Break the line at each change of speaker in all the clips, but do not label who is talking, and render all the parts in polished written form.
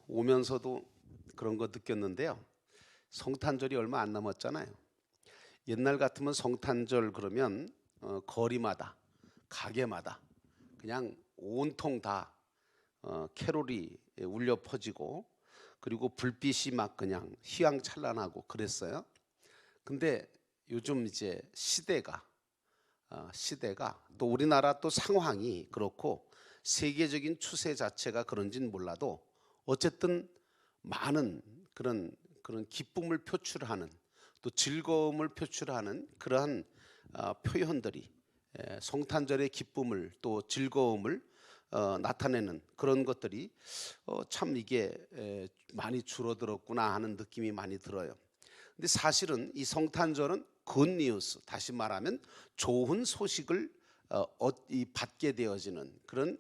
오면서도 그런 거 느꼈는데요. 성탄절이 얼마 안 남았잖아요. 옛날 같으면 성탄절 그러면 거리마다, 가게마다 그냥 온통 다 캐롤이 울려 퍼지고, 그리고 불빛이 막 그냥 휘황찬란하고 그랬어요. 근데 요즘 이제 시대가 또 우리나라 또 상황이 그렇고 세계적인 추세 자체가 그런지는 몰라도 어쨌든 많은 그런 기쁨을 표출하는, 또 즐거움을 표출하는 그러한 표현들이 성탄절의 기쁨을 또 즐거움을 나타내는 그런 것들이 참 이게 많이 줄어들었구나 하는 느낌이 많이 들어요. 근데 사실은 이 성탄절은 굿뉴스, 다시 말하면 좋은 소식을 받게 되어지는 그런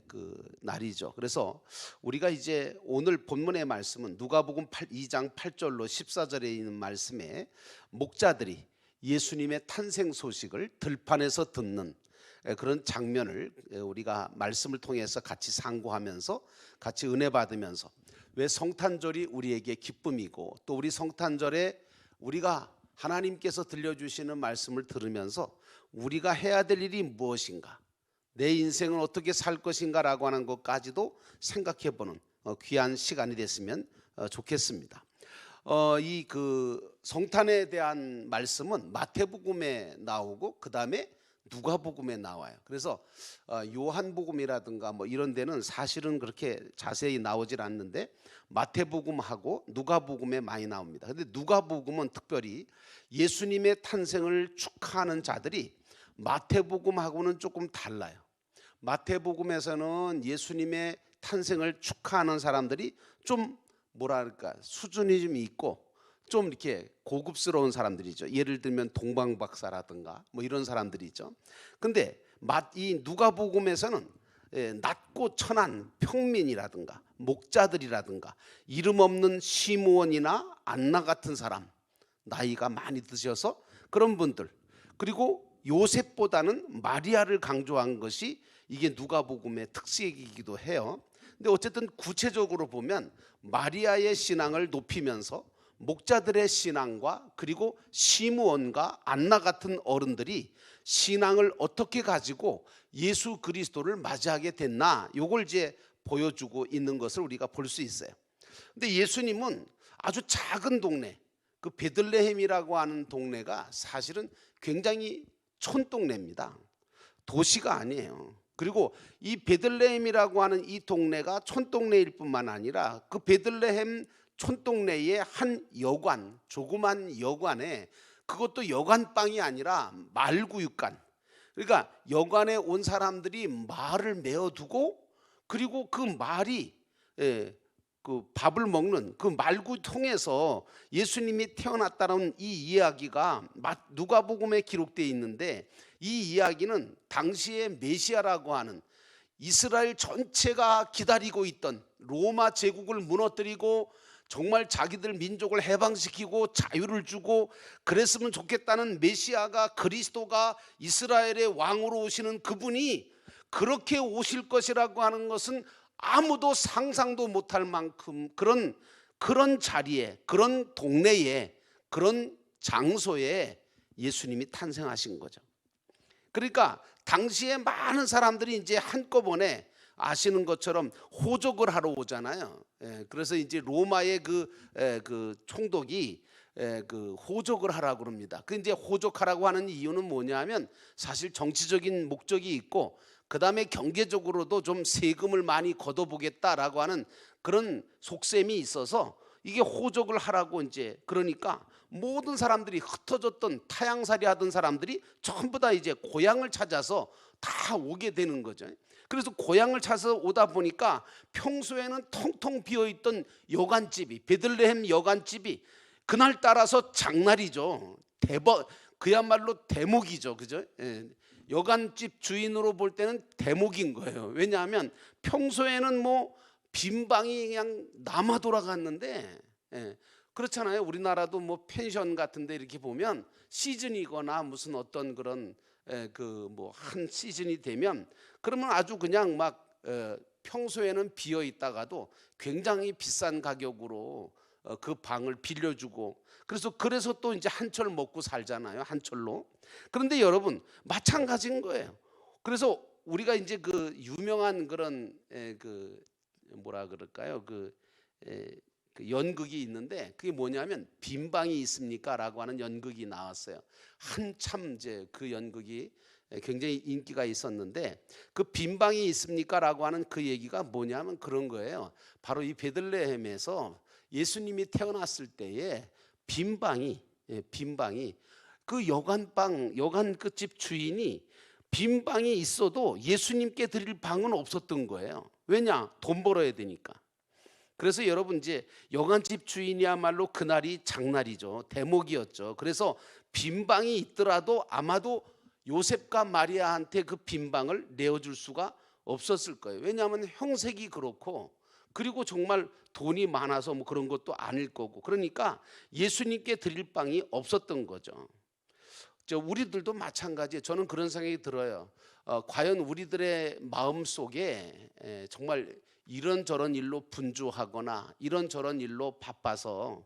그 날이죠. 그래서 우리가 이제 오늘 본문의 말씀은 누가복음 2장 8절로 14절에 있는 말씀에 목자들이 예수님의 탄생 소식을 들판에서 듣는 그런 장면을 우리가 말씀을 통해서 같이 상고하면서 같이 은혜 받으면서, 왜 성탄절이 우리에게 기쁨이고 또 우리 성탄절에 우리가 하나님께서 들려주시는 말씀을 들으면서 우리가 해야 될 일이 무엇인가, 내 인생을 어떻게 살 것인가 라고 하는 것까지도 생각해보는 귀한 시간이 됐으면 좋겠습니다. 이 성탄에 대한 말씀은 마태복음에 나오고 그 다음에 누가복음에 나와요. 그래서 요한복음이라든가 뭐 이런 데는 사실은 그렇게 자세히 나오질 않는데 마태복음하고 누가복음에 많이 나옵니다. 근데 누가복음은 특별히 예수님의 탄생을 축하하는 자들이 마태복음하고는 조금 달라요. 마태복음에서는 예수님의 탄생을 축하하는 사람들이 좀 뭐랄까 수준이 좀 있고 좀 이렇게 고급스러운 사람들이죠. 예를 들면 동방박사라든가 뭐 이런 사람들이죠. 근데 이 누가복음에서는 낮고 천한 평민이라든가 목자들이라든가 이름 없는 시므온이나 안나 같은 사람, 나이가 많이 드셔서 그런 분들, 그리고 요셉보다는 마리아를 강조한 것이 이게 누가복음의 특색이기도 해요. 근데 어쨌든 구체적으로 보면 마리아의 신앙을 높이면서 목자들의 신앙과 그리고 시므온과 안나 같은 어른들이 신앙을 어떻게 가지고 예수 그리스도를 맞이하게 됐나, 요걸 이제 보여주고 있는 것을 우리가 볼 수 있어요. 근데 예수님은 아주 작은 동네, 그 베들레헴이라고 하는 동네가 사실은 굉장히 촌동네입니다. 도시가 아니에요. 그리고 이 베들레헴이라고 하는 이 동네가 촌동네일 뿐만 아니라 그 베들레헴 촌동네의 한 여관, 조그만 여관에, 그것도 여관방이 아니라 말구육간, 그러니까 여관에 온 사람들이 말을 메어두고, 그리고 그 말이 그 밥을 먹는 그 말구통에서 예수님이 태어났다는 이 이야기가 누가복음에 기록되어 있는데, 이 이야기는 당시에 메시아라고 하는 이스라엘 전체가 기다리고 있던, 로마 제국을 무너뜨리고 정말 자기들 민족을 해방시키고 자유를 주고 그랬으면 좋겠다는 메시아가, 그리스도가 이스라엘의 왕으로 오시는 그분이 그렇게 오실 것이라고 하는 것은 아무도 상상도 못할 만큼 그런 자리에, 그런 동네에, 그런 장소에 예수님이 탄생하신 거죠. 그러니까 당시에 많은 사람들이 이제 한꺼번에 아시는 것처럼 호적을 하러 오잖아요. 그래서 이제 로마의 그 총독이 그 호적을 하라고 그럽니다. 그 이제 호적하라고 하는 이유는 뭐냐면 사실 정치적인 목적이 있고, 그 다음에 경제적으로도 좀 세금을 많이 걷어보겠다라고 하는 그런 속셈이 있어서 이게 호적을 하라고, 이제 그러니까 모든 사람들이, 흩어졌던 타향살이 하던 사람들이 전부 다 이제 고향을 찾아서 다 오게 되는 거죠. 그래서 고향을 찾아서 오다 보니까 평소에는 텅텅 비어있던 여관집이, 베들레헴 여관집이 그날 따라서 장날이죠. 대박, 그야말로 대목이죠. 그죠? 여관집 주인으로 볼 때는 대목인 거예요. 왜냐하면 평소에는 뭐 빈방이 그냥 남아 돌아갔는데, 그렇잖아요. 우리나라도 뭐 펜션 같은데 이렇게 보면 시즌이거나 무슨 어떤 그런 그 뭐 한 시즌이 되면 그러면 아주 그냥 막 평소에는 비어 있다가도 굉장히 비싼 가격으로 그 방을 빌려주고, 그래서 또 이제 한철 먹고 살잖아요, 한철로. 그런데 여러분, 마찬가지인 거예요. 그래서 우리가 이제 그 유명한 그런 그 뭐라 그럴까요? 그 연극이 있는데, 그게 뭐냐면 빈방이 있습니까라고 하는 연극이 나왔어요. 한참 이제 그 연극이 굉장히 인기가 있었는데, 그 빈방이 있습니까라고 하는 그 얘기가 뭐냐면 그런 거예요. 바로 이 베들레헴에서 예수님이 태어났을 때에 빈방이 그 여관 그 집 주인이 빈방이 있어도 예수님께 드릴 방은 없었던 거예요. 왜냐? 돈 벌어야 되니까. 그래서 여러분, 이제 여관집 주인이야말로 그날이 장날이죠. 대목이었죠. 그래서 빈방이 있더라도 아마도 요셉과 마리아한테 그 빈방을 내어줄 수가 없었을 거예요. 왜냐하면 형색이 그렇고, 그리고 정말 돈이 많아서 뭐 그런 것도 아닐 거고, 그러니까 예수님께 드릴 방이 없었던 거죠. 우리들도 마찬가지예요. 저는 그런 생각이 들어요. 과연 우리들의 마음 속에 정말 이런저런 일로 분주하거나 이런저런 일로 바빠서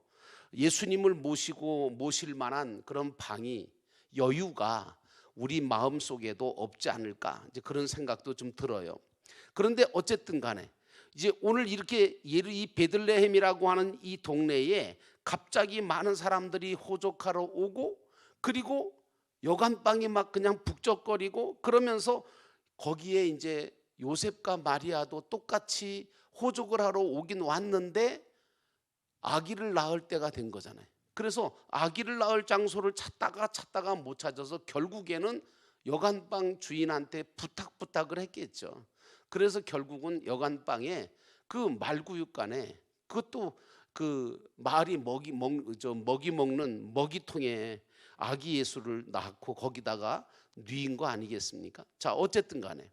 예수님을 모실 만한 그런 방이, 여유가 우리 마음 속에도 없지 않을까, 이제 그런 생각도 좀 들어요. 그런데 어쨌든 간에 이제 오늘 이렇게 이 베들레헴이라고 하는 이 동네에 갑자기 많은 사람들이 호적하러 오고, 그리고 여관방이 막 그냥 북적거리고 그러면서 거기에 이제 요셉과 마리아도 똑같이 호적을 하러 오긴 왔는데 아기를 낳을 때가 된 거잖아요. 그래서 아기를 낳을 장소를 찾다가 못 찾아서 결국에는 여관방 주인한테 부탁을 했겠죠. 그래서 결국은 여관방에 그 말구육간에, 그것도 그 말이 먹이 먹는 먹이통에 아기 예수를 낳고 거기다가 뉘인 거 아니겠습니까? 자, 어쨌든 간에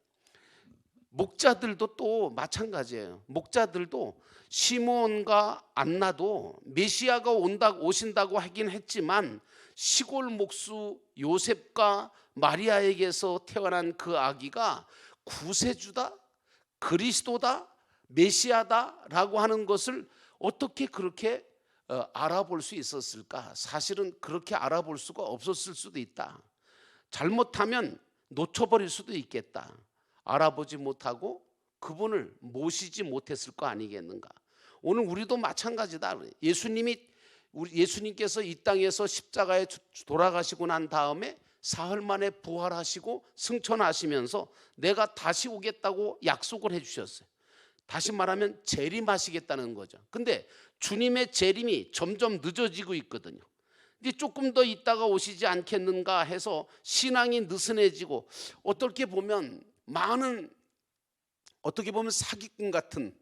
목자들도 또 마찬가지예요. 목자들도 시몬과 안나도 메시아가 오신다고 하긴 했지만, 시골 목수 요셉과 마리아에게서 태어난 그 아기가 구세주다, 그리스도다, 메시아다라고 하는 것을 어떻게 그렇게 알아볼 수 있었을까? 사실은 그렇게 알아볼 수가 없었을 수도 있다. 잘못하면 놓쳐버릴 수도 있겠다. 알아보지 못하고 그분을 모시지 못했을 거 아니겠는가? 오늘 우리도 마찬가지다. 예수님께서 이 땅에서 십자가에 돌아가시고 난 다음에 사흘 만에 부활하시고 승천하시면서 내가 다시 오겠다고 약속을 해주셨어요. 다시 말하면 재림하시겠다는 거죠. 근데 주님의 재림이 점점 늦어지고 있거든요. 이제 조금 더 있다가 오시지 않겠는가 해서 신앙이 느슨해지고, 어떻게 보면 사기꾼 같은,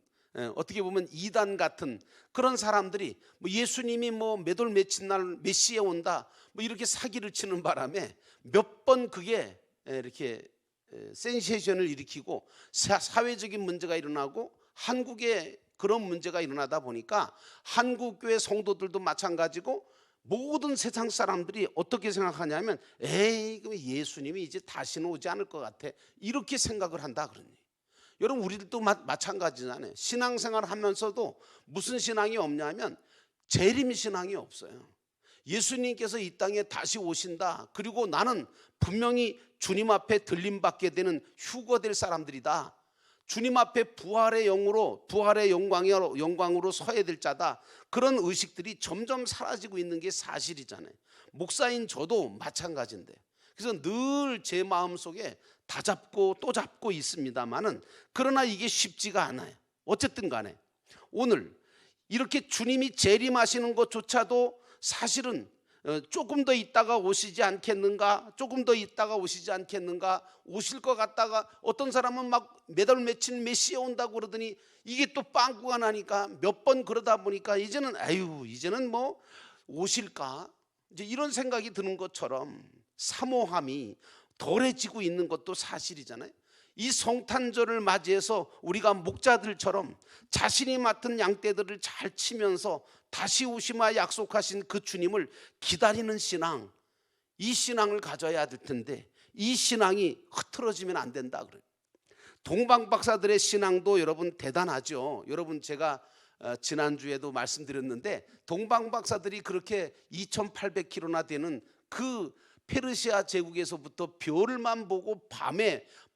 어떻게 보면 이단 같은 그런 사람들이 예수님이 몇 월 며칠 날 몇 시에 온다 이렇게 사기를 치는 바람에 몇 번 그게 이렇게 센세이션을 일으키고 사회적인 문제가 일어나고 한국에 그런 문제가 일어나다 보니까 한국교회 성도들도 마찬가지고 모든 세상 사람들이 어떻게 생각하냐면, 에이, 그럼 예수님이 이제 다시는 오지 않을 것 같아, 이렇게 생각을 한다 그러니. 여러분, 우리들도 마찬가지잖아요. 신앙생활 하면서도 무슨 신앙이 없냐면 재림 신앙이 없어요. 예수님께서 이 땅에 다시 오신다, 그리고 나는 분명히 주님 앞에 들림받게 되는 휴거될 사람들이다, 주님 앞에 부활의 영광으로 서야 될 자다, 그런 의식들이 점점 사라지고 있는 게 사실이잖아요. 목사인 저도 마찬가지인데, 그래서 늘 제 마음속에 다 잡고 또 잡고 있습니다만은, 그러나 이게 쉽지가 않아요. 어쨌든 간에 오늘 이렇게 주님이 재림하시는 것조차도 사실은 조금 더 있다가 오시지 않겠는가, 오실 것 같다가 어떤 사람은 막 몇 월 며칠 몇 시에 온다고 그러더니 이게 또 빵꾸가 나니까 몇 번 그러다 보니까 이제는 오실까, 이제 이런 생각이 드는 것처럼 사모함이 덜해지고 있는 것도 사실이잖아요. 이 성탄절을 맞이해서 우리가 목자들처럼 자신이 맡은 양떼들을 잘 치면서 다시 오시마 약속하신 그 주님을 기다리는 신앙, 이 신앙을 가져야 될 텐데 이 신앙이 흐트러지면 안 된다 그래요. 동방박사들의 신앙도 여러분 대단하죠. 여러분 제가 지난주에도 말씀드렸는데 동방박사들이 그렇게 2800km나 되는 그 페르시아 제국에서부터 별만 보고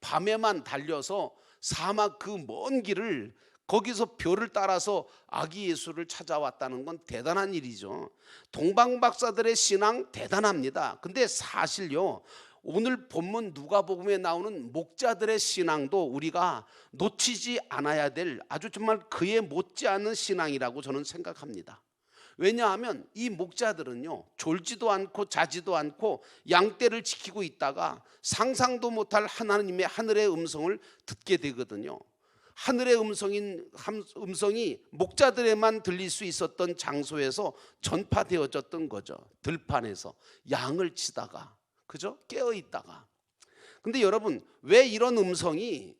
밤에만 달려서 사막 그 먼 길을 거기서 별을 따라서 아기 예수를 찾아왔다는 건 대단한 일이죠. 동방박사들의 신앙 대단합니다. 근데 사실요, 오늘 본문 누가복음에 나오는 목자들의 신앙도 우리가 놓치지 않아야 될 아주 정말 그에 못지않은 신앙이라고 저는 생각합니다. 왜냐하면 이 목자들은요, 졸지도 않고 자지도 않고 양떼를 지키고 있다가 상상도 못할 하나님의 하늘의 음성을 듣게 되거든요. 하늘의 음성이 목자들에만 들릴 수 있었던 장소에서 전파되어졌던 거죠. 들판에서 양을 치다가, 그죠? 깨어 있다가. 근데 여러분, 왜 이런 음성이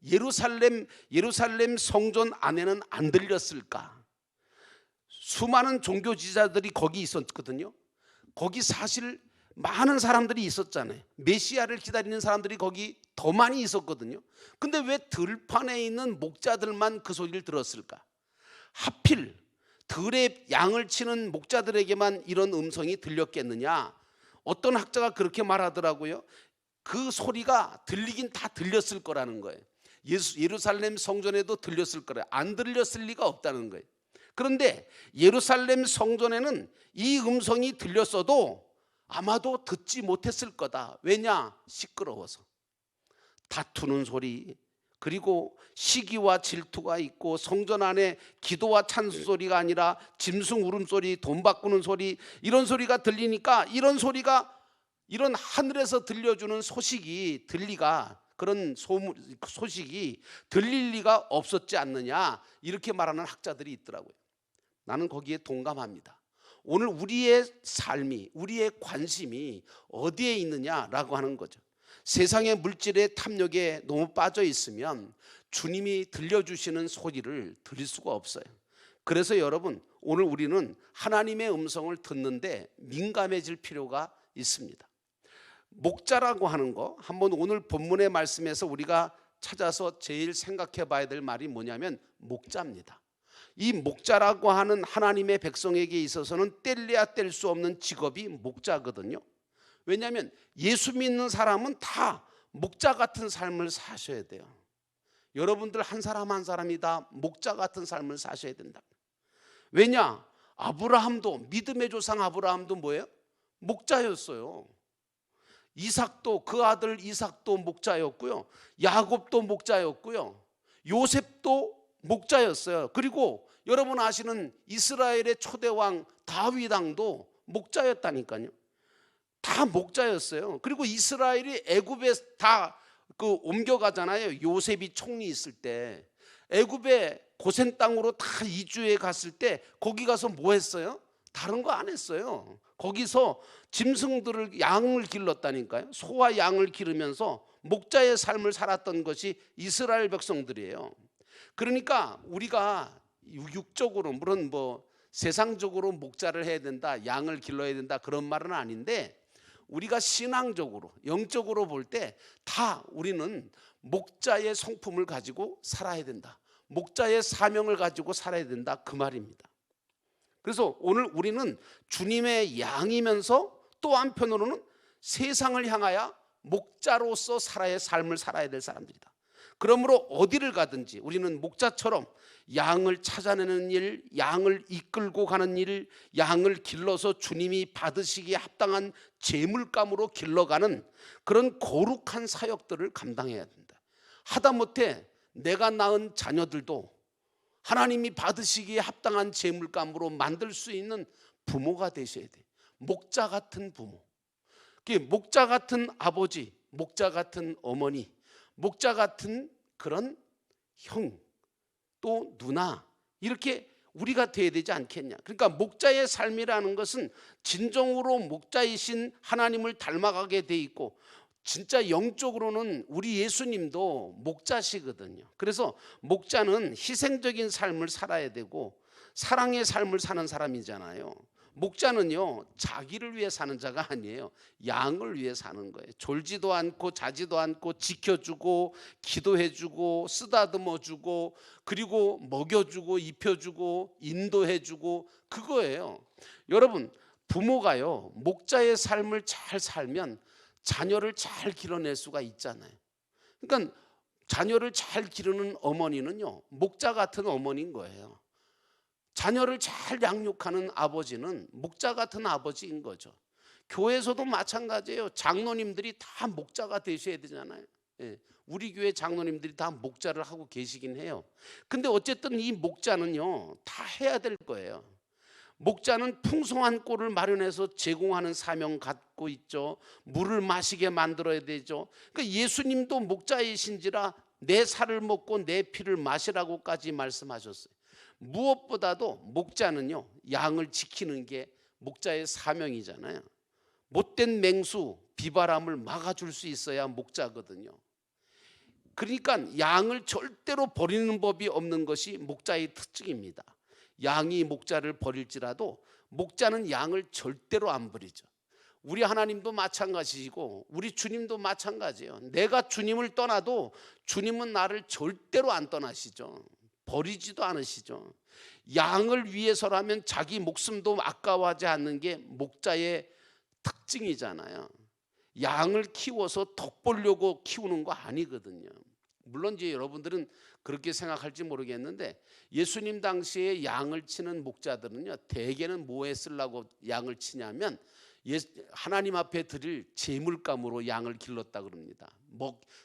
예루살렘 성전 안에는 안 들렸을까? 수많은 종교 지도자들이 거기 있었거든요. 거기 사실 많은 사람들이 있었잖아요. 메시아를 기다리는 사람들이 거기 더 많이 있었거든요. 근데 왜 들판에 있는 목자들만 그 소리를 들었을까? 하필 들에 양을 치는 목자들에게만 이런 음성이 들렸겠느냐? 어떤 학자가 그렇게 말하더라고요. 그 소리가 들리긴 다 들렸을 거라는 거예요. 예루살렘 성전에도 들렸을 거라. 안 들렸을 리가 없다는 거예요. 그런데 예루살렘 성전에는 이 음성이 들렸어도 아마도 듣지 못했을 거다. 왜냐? 시끄러워서. 다투는 소리, 그리고 시기와 질투가 있고 성전 안에 기도와 찬송 소리가 아니라 짐승 울음소리, 돈 바꾸는 소리, 이런 소리가 들리니까 이런 하늘에서 들려주는 소식이 그런 소식이 들릴 리가 없었지 않느냐, 이렇게 말하는 학자들이 있더라고요. 나는 거기에 동감합니다. 오늘 우리의 삶이, 우리의 관심이 어디에 있느냐라고 하는 거죠. 세상의 물질의 탐욕에 너무 빠져 있으면 주님이 들려주시는 소리를 들을 수가 없어요. 그래서 여러분, 오늘 우리는 하나님의 음성을 듣는데 민감해질 필요가 있습니다. 목자라고 하는 거, 한번 오늘 본문의 말씀에서 우리가 찾아서 제일 생각해 봐야 될 말이 뭐냐면 목자입니다. 이 목자라고 하는 하나님의 백성에게 있어서는 뗄래야 뗄 수 없는 직업이 목자거든요. 왜냐하면 예수 믿는 사람은 다 목자 같은 삶을 사셔야 돼요. 여러분들 한 사람 한 사람이 다 목자 같은 삶을 사셔야 된다. 왜냐? 아브라함도, 믿음의 조상 아브라함도 뭐예요? 목자였어요. 이삭도, 그 아들 이삭도 목자였고요. 야곱도 목자였고요. 요셉도 목자였어요. 그리고 여러분 아시는 이스라엘의 초대왕 다윗 왕도 목자였다니까요. 다 목자였어요. 그리고 이스라엘이 애굽에 다 옮겨가잖아요. 요셉이 총리 있을 때 애굽의 고센 땅으로 다 이주해 갔을 때 거기 가서 뭐 했어요? 다른 거 안 했어요. 거기서 짐승들을, 양을 길렀다니까요. 소와 양을 기르면서 목자의 삶을 살았던 것이 이스라엘 백성들이에요. 그러니까 우리가 육적으로, 물론 뭐 세상적으로 목자를 해야 된다, 양을 길러야 된다, 그런 말은 아닌데, 우리가 신앙적으로, 영적으로 볼 때 다 우리는 목자의 성품을 가지고 살아야 된다, 목자의 사명을 가지고 살아야 된다, 그 말입니다. 그래서 오늘 우리는 주님의 양이면서 또 한편으로는 세상을 향하여 목자로서 살아야, 삶을 살아야 될 사람들이다. 그러므로 어디를 가든지 우리는 목자처럼 양을 찾아내는 일, 양을 이끌고 가는 일, 양을 길러서 주님이 받으시기에 합당한 제물감으로 길러가는 그런 거룩한 사역들을 감당해야 된다. 하다못해 내가 낳은 자녀들도 하나님이 받으시기에 합당한 제물감으로 만들 수 있는 부모가 되셔야 돼. 목자 같은 부모, 목자 같은 아버지, 목자 같은 어머니, 목자 같은 그런 형, 또 누나, 이렇게 우리가 돼야 되지 않겠냐. 그러니까 목자의 삶이라는 것은 진정으로 목자이신 하나님을 닮아가게 돼 있고, 진짜 영적으로는 우리 예수님도 목자시거든요. 그래서 목자는 희생적인 삶을 살아야 되고 사랑의 삶을 사는 사람이잖아요. 목자는요 자기를 위해 사는 자가 아니에요. 양을 위해 사는 거예요. 졸지도 않고 자지도 않고 지켜주고 기도해주고 쓰다듬어주고 그리고 먹여주고 입혀주고 인도해주고 그거예요. 여러분 부모가요 목자의 삶을 잘 살면 자녀를 잘 길러낼 수가 있잖아요. 그러니까 자녀를 잘 기르는 어머니는요 목자 같은 어머니인 거예요. 자녀를 잘 양육하는 아버지는 목자 같은 아버지인 거죠. 교회에서도 마찬가지예요. 장로님들이 다 목자가 되셔야 되잖아요. 예, 우리 교회 장로님들이 다 목자를 하고 계시긴 해요. 근데 어쨌든 이 목자는요 다 해야 될 거예요. 목자는 풍성한 꼴을 마련해서 제공하는 사명 갖고 있죠. 물을 마시게 만들어야 되죠. 그러니까 예수님도 목자이신지라 내 살을 먹고 내 피를 마시라고까지 말씀하셨어요. 무엇보다도 목자는요 양을 지키는 게 목자의 사명이잖아요. 못된 맹수 비바람을 막아줄 수 있어야 목자거든요. 그러니까 양을 절대로 버리는 법이 없는 것이 목자의 특징입니다. 양이 목자를 버릴지라도 목자는 양을 절대로 안 버리죠. 우리 하나님도 마찬가지이고 우리 주님도 마찬가지예요. 내가 주님을 떠나도 주님은 나를 절대로 안 떠나시죠. 버리지도 않으시죠. 양을 위해서라면 자기 목숨도 아까워하지 않는 게 목자의 특징이잖아요. 양을 키워서 덕 보려고 키우는 거 아니거든요. 물론 이제 여러분들은 그렇게 생각할지 모르겠는데 예수님 당시에 양을 치는 목자들은요 대개는 뭐에 쓰려고 양을 치냐면 하나님 앞에 드릴 제물감으로 양을 길렀다 그럽니다.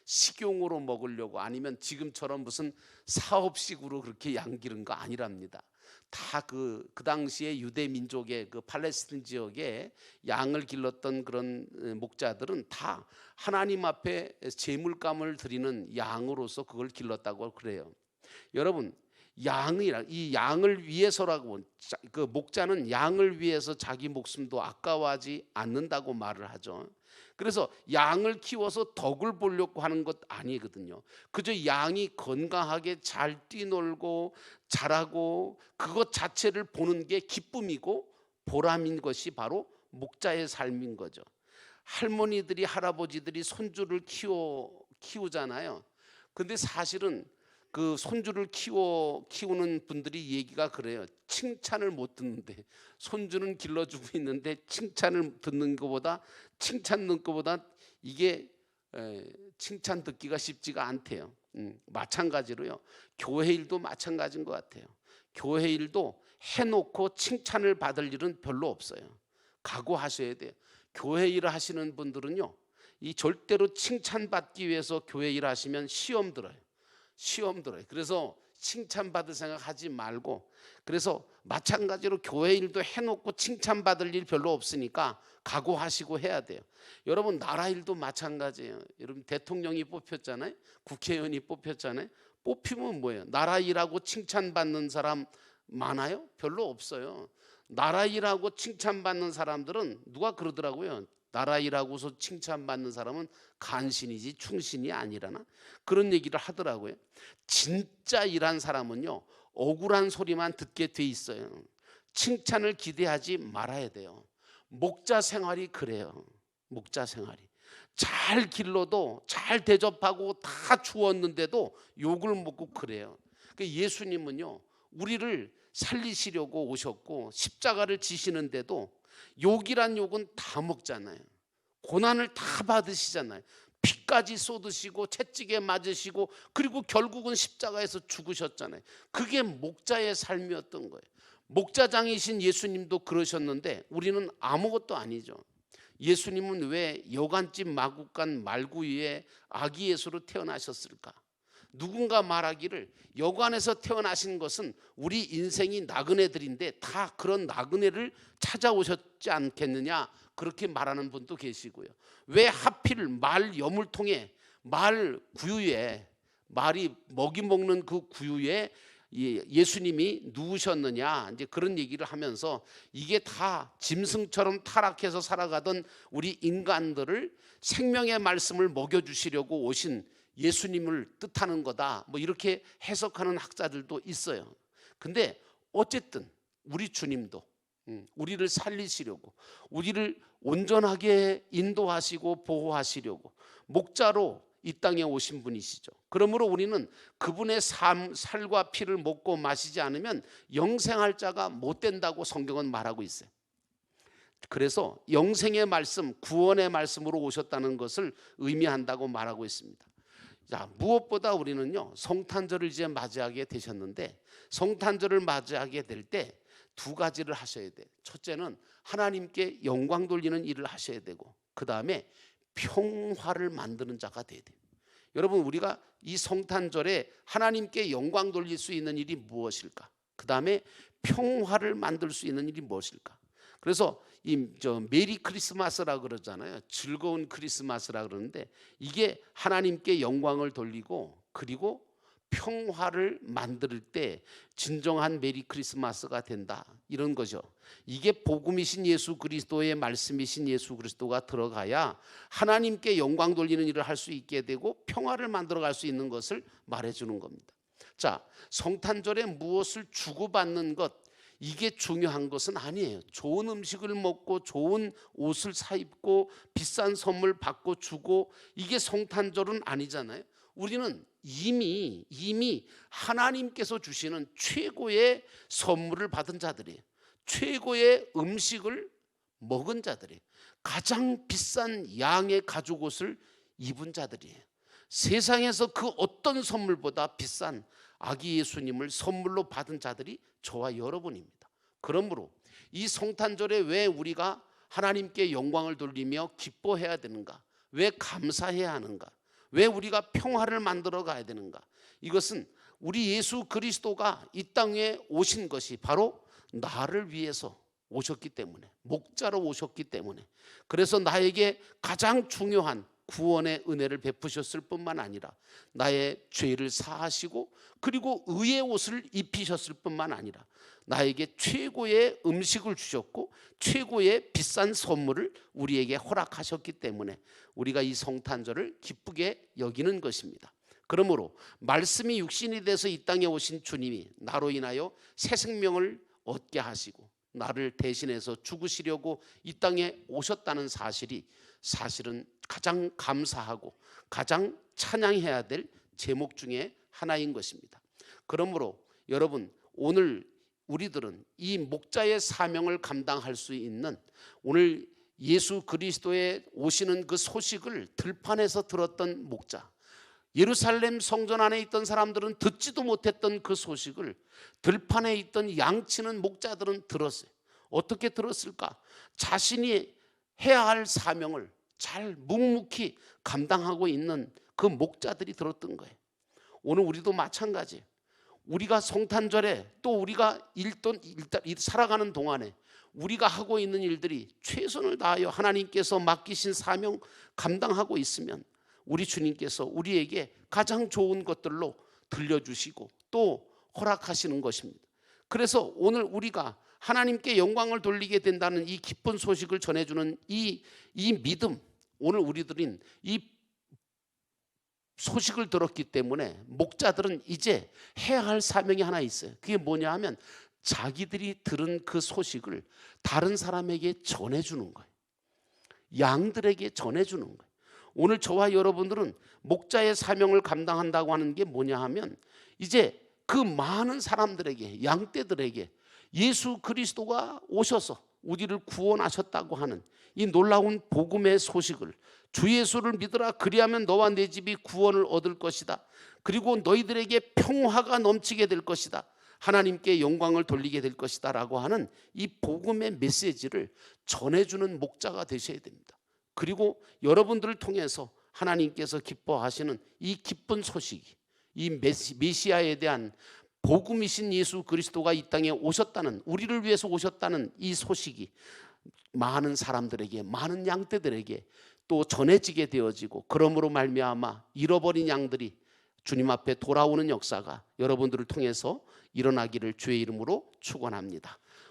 식용으로 먹으려고 아니면 지금처럼 무슨 사업식으로 그렇게 양 기른 거 아니랍니다. 다 그 당시에 유대 민족의 그 팔레스틴 지역에 양을 길렀던 그런 목자들은 다 하나님 앞에 제물감을 드리는 양으로서 그걸 길렀다고 그래요. 여러분 이 양을 위해서라고 그 목자는 양을 위해서 자기 목숨도 아까워하지 않는다고 말을 하죠. 그래서 양을 키워서 덕을 보려고 하는 것 아니거든요. 그저 양이 건강하게 잘 뛰놀고 자라고 그것 자체를 보는 게 기쁨이고 보람인 것이 바로 목자의 삶인 거죠. 할머니들이 할아버지들이 손주를 키우잖아요. 근데 사실은 그 손주를 키우는 분들이 얘기가 그래요. 칭찬을 못 듣는데 손주는 길러주고 있는데 칭찬 듣는 것보다 이게 칭찬 듣기가 쉽지가 않대요. 마찬가지로요. 교회 일도 마찬가지인 것 같아요. 교회 일도 해놓고 칭찬을 받을 일은 별로 없어요. 각오하셔야 돼요. 교회 일을 하시는 분들은요, 이 절대로 칭찬받기 위해서 교회 일을 하시면 시험 들어요. 그래서 칭찬받을 생각하지 말고, 그래서 마찬가지로 교회 일도 해놓고 칭찬받을 일 별로 없으니까 각오하시고 해야 돼요. 여러분 나라 일도 마찬가지예요. 여러분 대통령이 뽑혔잖아요. 국회의원이 뽑혔잖아요. 뽑히면 뭐예요? 나라 일하고 칭찬받는 사람 많아요? 별로 없어요. 나라 일하고 칭찬받는 사람들은 누가 그러더라고요. 나라 일하고서 칭찬받는 사람은 간신이지 충신이 아니라나 그런 얘기를 하더라고요. 진짜 일한 사람은요 억울한 소리만 듣게 돼 있어요. 칭찬을 기대하지 말아야 돼요. 목자 생활이 그래요. 목자 생활이 잘 길러도 잘 대접하고 다 주었는데도 욕을 먹고 그래요. 예수님은요 우리를 살리시려고 오셨고 십자가를 지시는데도 욕이란 욕은 다 먹잖아요. 고난을 다 받으시잖아요. 피까지 쏟으시고 채찍에 맞으시고 그리고 결국은 십자가에서 죽으셨잖아요. 그게 목자의 삶이었던 거예요. 목자장이신 예수님도 그러셨는데 우리는 아무것도 아니죠. 예수님은 왜 여간집 마구간 말구유에 아기 예수로 태어나셨을까? 누군가 말하기를 여관에서 태어나신 것은 우리 인생이 나그네들인데 다 그런 나그네를 찾아오셨지 않겠느냐 그렇게 말하는 분도 계시고요. 왜 하필 말 여물통에 말 구유에 말이 먹이 먹는 그 구유에 예수님이 누우셨느냐 이제 그런 얘기를 하면서 이게 다 짐승처럼 타락해서 살아가던 우리 인간들을 생명의 말씀을 먹여주시려고 오신 예수님을 뜻하는 거다 뭐 이렇게 해석하는 학자들도 있어요. 근데 어쨌든 우리 주님도 우리를 살리시려고, 우리를 온전하게 인도하시고 보호하시려고 목자로 이 땅에 오신 분이시죠. 그러므로 우리는 그분의 살과 피를 먹고 마시지 않으면 영생할 자가 못 된다고 성경은 말하고 있어요. 그래서 영생의 말씀, 구원의 말씀으로 오셨다는 것을 의미한다고 말하고 있습니다. 자, 무엇보다 우리는요, 성탄절을 이제 맞이하게 되셨는데, 성탄절을 맞이하게 될 때 두 가지를 하셔야 돼요. 첫째는 하나님께 영광 돌리는 일을 하셔야 되고, 그 다음에 평화를 만드는 자가 돼야 돼요. 여러분, 우리가 이 성탄절에 하나님께 영광 돌릴 수 있는 일이 무엇일까? 그 다음에 평화를 만들 수 있는 일이 무엇일까? 그래서 메리 크리스마스라 그러잖아요. 즐거운 크리스마스라 그러는데, 이게 하나님께 영광을 돌리고 그리고 평화를 만들 때 진정한 메리 크리스마스가 된다, 이런 거죠. 이게 복음이신 예수 그리스도의 말씀이신 예수 그리스도가 들어가야 하나님께 영광 돌리는 일을 할 수 있게 되고 평화를 만들어갈 수 있는 것을 말해주는 겁니다. 자, 성탄절에 무엇을 주고받는 것, 이게 중요한 것은 아니에요. 좋은 음식을 먹고 좋은 옷을 사 입고 비싼 선물 받고 주고, 이게 성탄절은 아니잖아요. 우리는 이미 하나님께서 주시는 최고의 선물을 받은 자들이에요. 최고의 음식을 먹은 자들이에요. 가장 비싼 양의 가죽옷을 입은 자들이에요. 세상에서 그 어떤 선물보다 비싼 아기 예수님을 선물로 받은 자들이 저와 여러분입니다. 그러므로 이 성탄절에 왜 우리가 하나님께 영광을 돌리며 기뻐해야 되는가? 왜 감사해야 하는가? 왜 우리가 평화를 만들어 가야 되는가? 이것은 우리 예수 그리스도가 이 땅에 오신 것이 바로 나를 위해서 오셨기 때문에, 목자로 오셨기 때문에, 그래서 나에게 가장 중요한 구원의 은혜를 베푸셨을 뿐만 아니라 나의 죄를 사하시고 그리고 의의 옷을 입히셨을 뿐만 아니라 나에게 최고의 음식을 주셨고 최고의 비싼 선물을 우리에게 허락하셨기 때문에 우리가 이 성탄절을 기쁘게 여기는 것입니다. 그러므로 말씀이 육신이 돼서 이 땅에 오신 주님이 나로 인하여 새 생명을 얻게 하시고 나를 대신해서 죽으시려고 이 땅에 오셨다는 사실은 가장 감사하고 가장 찬양해야 될 제목 중에 하나인 것입니다. 그러므로 여러분, 오늘 우리들은 이 목자의 사명을 감당할 수 있는, 오늘 예수 그리스도의 오시는 그 소식을 들판에서 들었던 목자, 예루살렘 성전 안에 있던 사람들은 듣지도 못했던 그 소식을 들판에 있던 양치는 목자들은 들었어요. 어떻게 들었을까? 자신이 해야 할 사명을 잘 묵묵히 감당하고 있는 그 목자들이 들었던 거예요. 오늘 우리도 마찬가지예요. 우리가 성탄절에 또 우리가 일단 살아가는 동안에 우리가 하고 있는 일들이 최선을 다하여 하나님께서 맡기신 사명 감당하고 있으면 우리 주님께서 우리에게 가장 좋은 것들로 들려주시고 또 허락하시는 것입니다. 그래서 오늘 우리가 하나님께 영광을 돌리게 된다는 이 기쁜 소식을 전해주는 이 믿음, 오늘 우리들은 이 소식을 들었기 때문에 목자들은 이제 해야 할 사명이 하나 있어요. 그게 뭐냐 하면 자기들이 들은 그 소식을 다른 사람에게 전해주는 거예요. 양들에게 전해주는 거예요. 오늘 저와 여러분들은 목자의 사명을 감당한다고 하는 게 뭐냐 하면 이제 그 많은 사람들에게, 양떼들에게 예수 그리스도가 오셔서 우리를 구원하셨다고 하는 이 놀라운 복음의 소식을, 주 예수를 믿으라 그리하면 너와 내 집이 구원을 얻을 것이다, 그리고 너희들에게 평화가 넘치게 될 것이다, 하나님께 영광을 돌리게 될 것이다 라고 하는 이 복음의 메시지를 전해주는 목자가 되셔야 됩니다. 그리고 여러분들을 통해서 하나님께서 기뻐하시는 이 기쁜 소식이, 이 메시아에 대한 복음이신 예수 그리스도가 이 땅에 오셨다는, 우리를 위해서 오셨다는 이 소식이 많은 사람들에게, 많은 양떼들에게 또 전해지게 되어지고, 그러므로 말미암아 잃어버린 양들이 주님 앞에 돌아오는 역사가 여러분들을 통해서 일어나기를 주의 이름으로 축원합니다.